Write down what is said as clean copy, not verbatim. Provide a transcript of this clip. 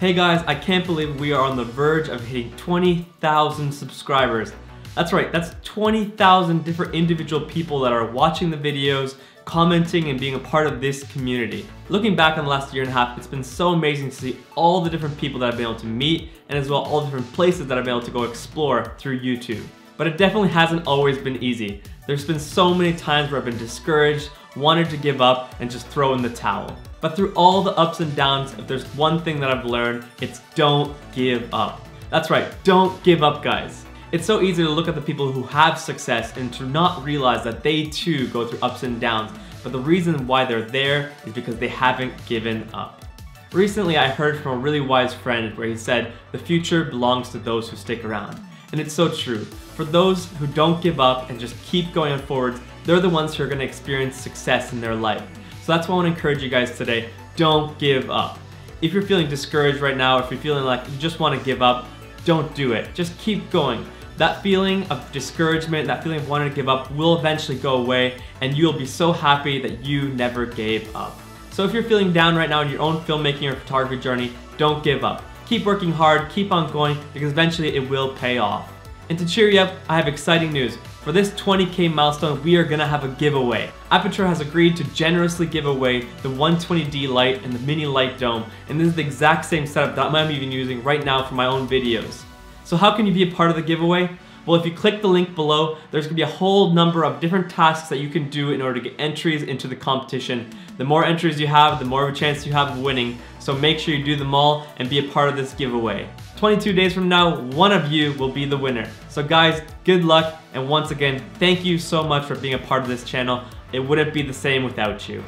Hey guys, I can't believe we are on the verge of hitting 20,000 subscribers. That's right, that's 20,000 different individual people that are watching the videos, commenting, and being a part of this community. Looking back on the last year and a half, it's been so amazing to see all the different people that I've been able to meet, and as well all the different places that I've been able to go explore through YouTube. But it definitely hasn't always been easy. There's been so many times where I've been discouraged, wanted to give up, and just throw in the towel. But through all the ups and downs, if there's one thing that I've learned, it's don't give up. That's right, don't give up, guys. It's so easy to look at the people who have success and to not realize that they too go through ups and downs, but the reason why they're there is because they haven't given up. Recently, I heard from a really wise friend where he said, the future belongs to those who stick around. And it's so true. For those who don't give up and just keep going on forwards, they're the ones who are going to experience success in their life. So that's why I want to encourage you guys today, don't give up. If you're feeling discouraged right now, if you're feeling like you just want to give up, don't do it. Just keep going. That feeling of discouragement, that feeling of wanting to give up will eventually go away, and you'll be so happy that you never gave up. So if you're feeling down right now in your own filmmaking or photography journey, don't give up. Keep working hard, keep on going, because eventually it will pay off. And to cheer you up, I have exciting news. For this 20K milestone, we are gonna have a giveaway. Aperture has agreed to generously give away the 120D light and the mini light dome, and this is the exact same setup that I'm even using right now for my own videos. So how can you be a part of the giveaway? Well, if you click the link below, there's gonna be a whole number of different tasks that you can do in order to get entries into the competition. The more entries you have, the more of a chance you have of winning, so make sure you do them all and be a part of this giveaway. 22 days from now, one of you will be the winner. So guys, good luck, and once again, thank you so much for being a part of this channel. It wouldn't be the same without you.